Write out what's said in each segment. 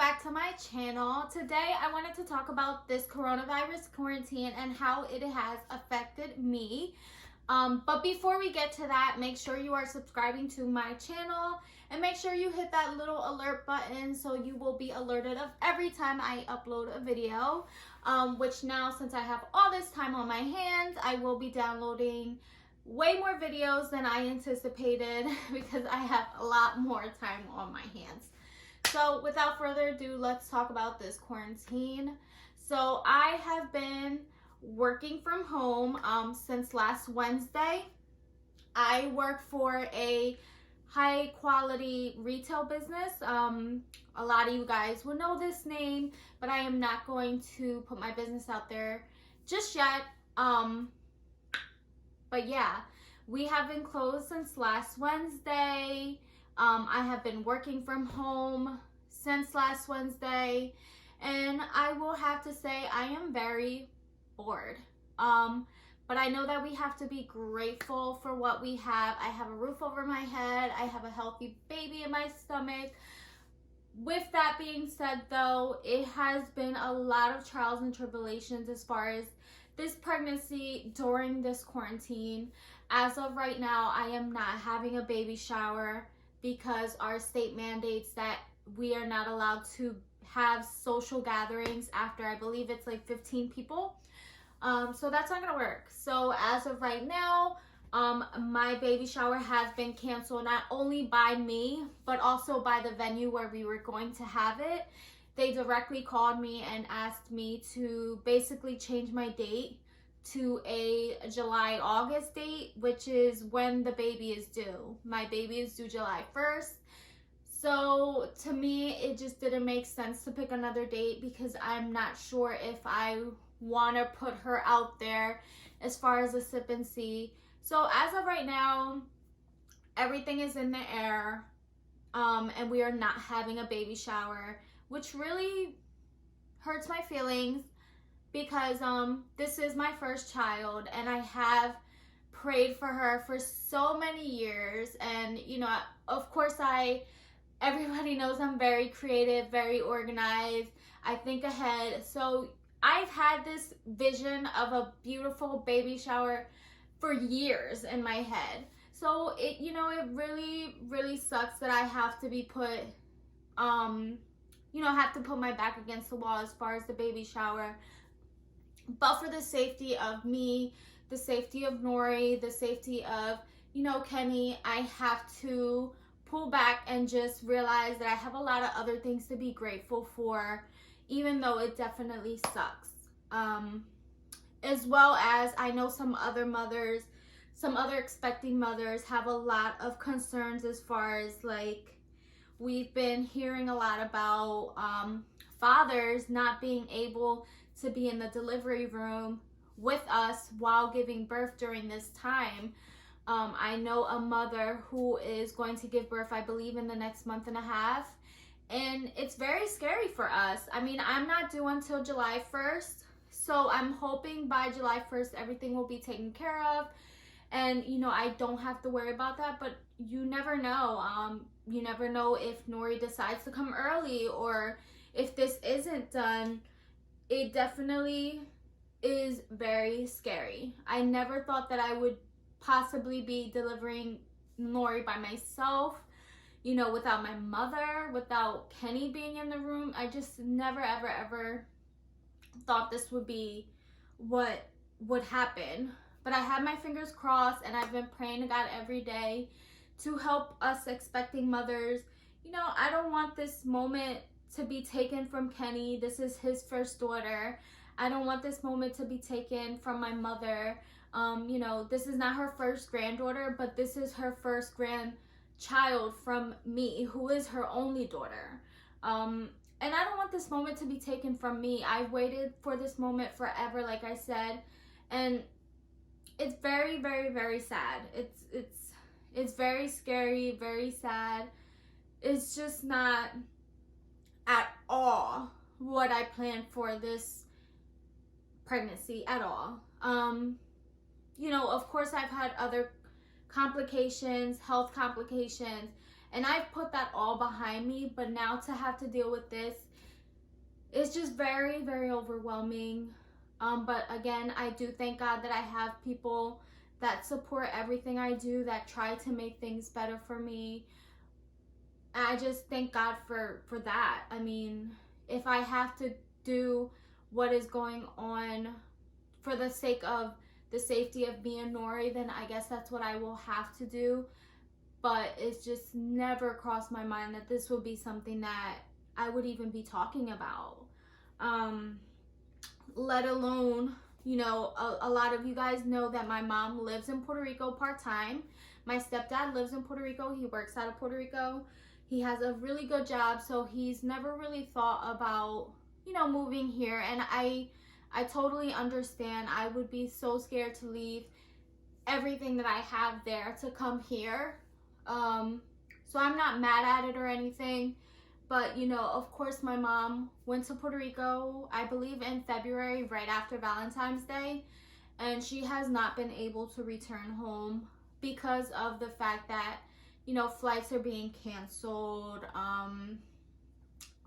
back to my channel. Today I wanted to talk about this coronavirus quarantine and how it has affected me. But before we get to that, make sure you are subscribing to my channel and make sure you hit that little alert button so you will be alerted of every time I upload a video. Which now, since I have all this time on my hands, I will be downloading way more videos than I anticipated because I have a lot more time on my hands. So without further ado, let's talk about this quarantine. So I have been working from home since last Wednesday. I work for a high quality retail business. A lot of you guys will know this name, but I am not going to put my business out there just yet. But yeah, we have been closed since last Wednesday. I have been working from home since last Wednesday, and I will have to say I am very bored. But I know that we have to be grateful for what we have. I have a roof over my head. I have a healthy baby in my stomach. With that being said, though, it has been a lot of trials and tribulations as far as this pregnancy during this quarantine. As of right now, I am not having a baby shower because our state mandates that we are not allowed to have social gatherings after, I believe it's like 15 people. So that's not gonna work. So as of right now, my baby shower has been canceled, not only by me, but also by the venue where we were going to have it. They directly called me and asked me to basically change my date to a July-August date, which is when the baby is due. My baby is due July 1st. So to me, it just didn't make sense to pick another date because I'm not sure if I want to put her out there as far as a sip and see. So as of right now, everything is in the air, and we are not having a baby shower, which really hurts my feelings because this is my first child and I have prayed for her for so many years. And you know, of course, everybody knows I'm very creative, very organized. I think ahead. So I've had this vision of a beautiful baby shower for years in my head. So it really sucks that I have to be put have to put my back against the wall as far as the baby shower. But for the safety of me, the safety of Nori, the safety of, Kenny, I have to pull back and just realize that I have a lot of other things to be grateful for, even though it definitely sucks. As well as I know some other mothers, some other expecting mothers have a lot of concerns as far as like, we've been hearing a lot about fathers not being able to be in the delivery room with us while giving birth during this time. I know a mother who is going to give birth, I believe, in the next month and a half. And it's very scary for us. I mean, I'm not due until July 1st. So I'm hoping by July 1st, everything will be taken care of. And, I don't have to worry about that. But you never know. You never know if Nori decides to come early or if this isn't done. It definitely is very scary. I never thought that I would possibly be delivering Nori by myself, without my mother, without Kenny being in the room. I just never, ever, ever thought this would be what would happen. But I had my fingers crossed and I've been praying to God every day to help us expecting mothers. I don't want this moment to be taken from Kenny. This is his first daughter. I don't want this moment to be taken from my mother. This is not her first granddaughter, but this is her first grandchild from me, who is her only daughter. And I don't want this moment to be taken from me. I've waited for this moment forever, like I said, and it's very, very, very sad. It's very scary, very sad. It's just not at all what I planned for this pregnancy at all. Of course I've had other complications, health complications, and I've put that all behind me, but now to have to deal with this, it's just very, very overwhelming. But again, I do thank God that I have people that support everything I do, that try to make things better for me. And I just thank God for that. I mean, if I have to do what is going on for the sake of the safety of me and Nori, then I guess that's what I will have to do. But it's just never crossed my mind that this would be something that I would even be talking about. Let alone, you know, a lot of you guys know that my mom lives in Puerto Rico part-time. My stepdad lives in Puerto Rico. He works out of Puerto Rico. He has a really good job, so he's never really thought about, you know, moving here. And I totally understand. I would be so scared to leave everything that I have there to come here. So I'm not mad at it or anything. But, you know, of course, my mom went to Puerto Rico, I believe in February, right after Valentine's Day. And she has not been able to return home because of the fact that, you know, flights are being canceled,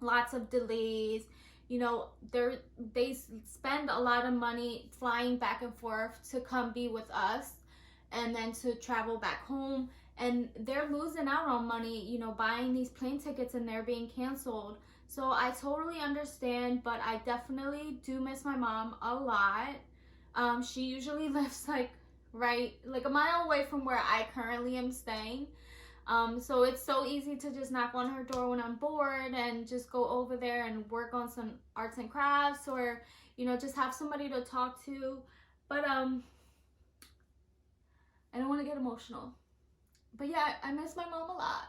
lots of delays. You know, they spend a lot of money flying back and forth to come be with us and then to travel back home. And they're losing out on money, you know, buying these plane tickets and they're being canceled. So I totally understand, but I definitely do miss my mom a lot. She usually lives like a mile away from where I currently am staying. So it's so easy to just knock on her door when I'm bored and just go over there and work on some arts and crafts, or, you know, just have somebody to talk to. But I don't want to get emotional. But yeah, I miss my mom a lot.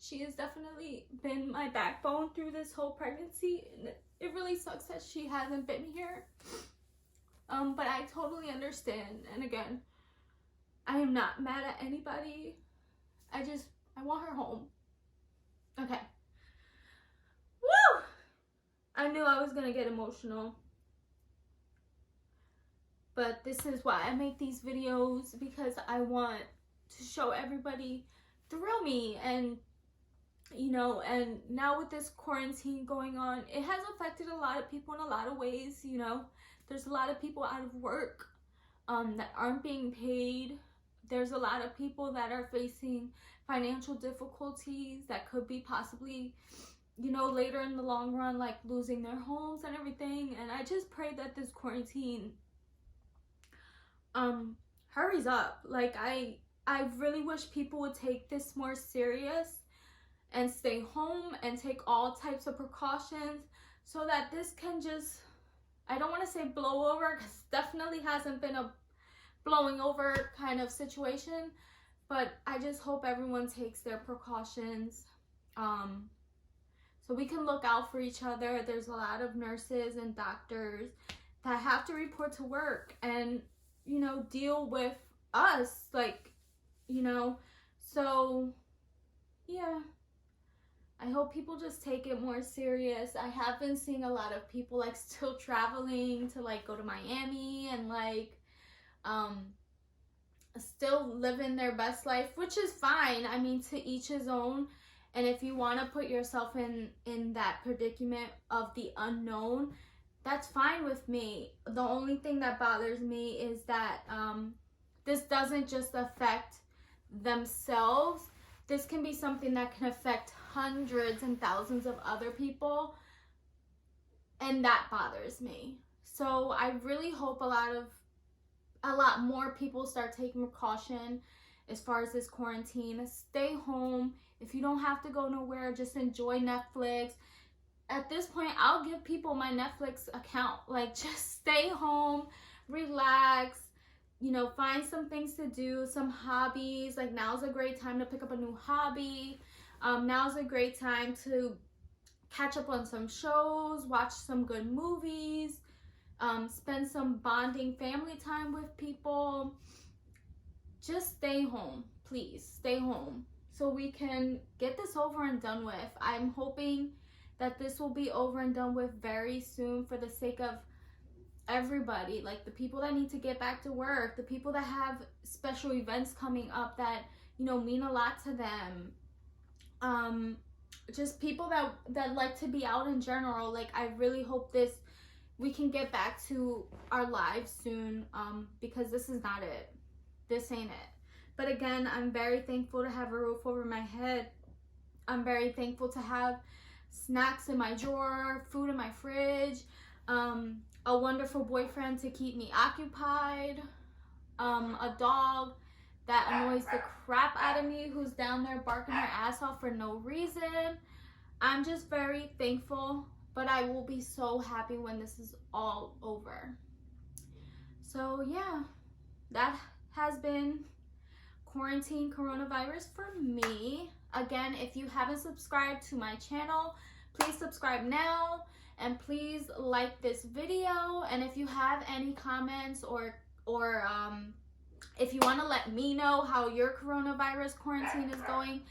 She has definitely been my backbone through this whole pregnancy. And it really sucks that she hasn't been here. But I totally understand. And again, I am not mad at anybody. I want her home. Okay. Woo! I knew I was gonna get emotional. But this is why I make these videos, because I want to show everybody the real me. And, you know, and now with this quarantine going on, it has affected a lot of people in a lot of ways. You know, there's a lot of people out of work that aren't being paid. There's a lot of people that are facing financial difficulties that could be possibly, you know, later in the long run, like losing their homes and everything. And I just pray that this quarantine hurries up. Like, I really wish people would take this more serious and stay home and take all types of precautions so that this can just, I don't want to say blow over, because definitely hasn't been a blowing over kind of situation, but I just hope everyone takes their precautions so we can look out for each other. There's a lot of nurses and doctors that have to report to work and, you know, deal with us, like, you know. So yeah, I hope people just take it more serious. I have been seeing a lot of people like still traveling to like go to Miami and like still living their best life, which is fine. I mean, to each his own. And if you want to put yourself in that predicament of the unknown, that's fine with me. The only thing that bothers me is that this doesn't just affect themselves. This can be something that can affect hundreds and thousands of other people, and that bothers me. So I really hope a lot more people start taking precaution as far as this quarantine. Stay home. If you don't have to go nowhere, just enjoy Netflix. At this point, I'll give people my Netflix account. Like, just stay home, relax, you know, find some things to do, some hobbies. Like, now's a great time to pick up a new hobby. Now's a great time to catch up on some shows, watch some good movies, spend some bonding family time with people. Just stay home, please. Stay home so we can get this over and done with. I'm hoping that this will be over and done with very soon for the sake of everybody, like the people that need to get back to work, the people that have special events coming up that, you know, mean a lot to them. just people that like to be out in general. Like, I really hope we can get back to our lives soon, because this is not it. This ain't it. But again, I'm very thankful to have a roof over my head. I'm very thankful to have snacks in my drawer, food in my fridge, a wonderful boyfriend to keep me occupied, a dog that annoys the crap out of me, who's down there barking her ass off for no reason. I'm just very thankful, but I will be so happy when this is all over. So yeah, that has been quarantine coronavirus for me. Again, if you haven't subscribed to my channel, please subscribe now, and please like this video. And if you have any comments or if you want to let me know how your coronavirus quarantine is going,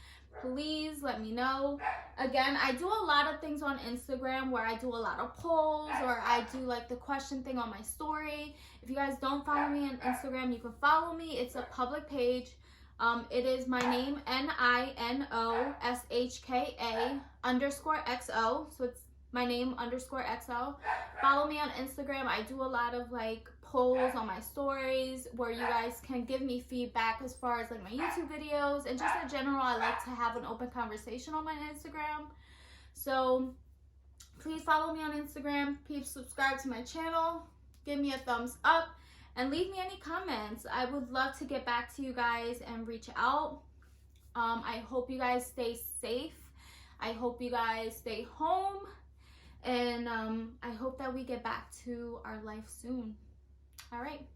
please let me know. Again, I do a lot of things on Instagram where I do a lot of polls, or I do like the question thing on my story. If you guys don't follow me on Instagram, you can follow me. It's a public page. It is my name, NINOSHKA_XO. So it's my name _XO. Follow me on Instagram. I do a lot of like polls on my stories where you guys can give me feedback as far as like my YouTube videos, and just in general, I like to have an open conversation on my Instagram. So please follow me on Instagram. Please subscribe to my channel. Give me a thumbs up. And leave me any comments. I would love to get back to you guys and reach out. I hope you guys stay safe. I hope you guys stay home. And I hope that we get back to our life soon. All right.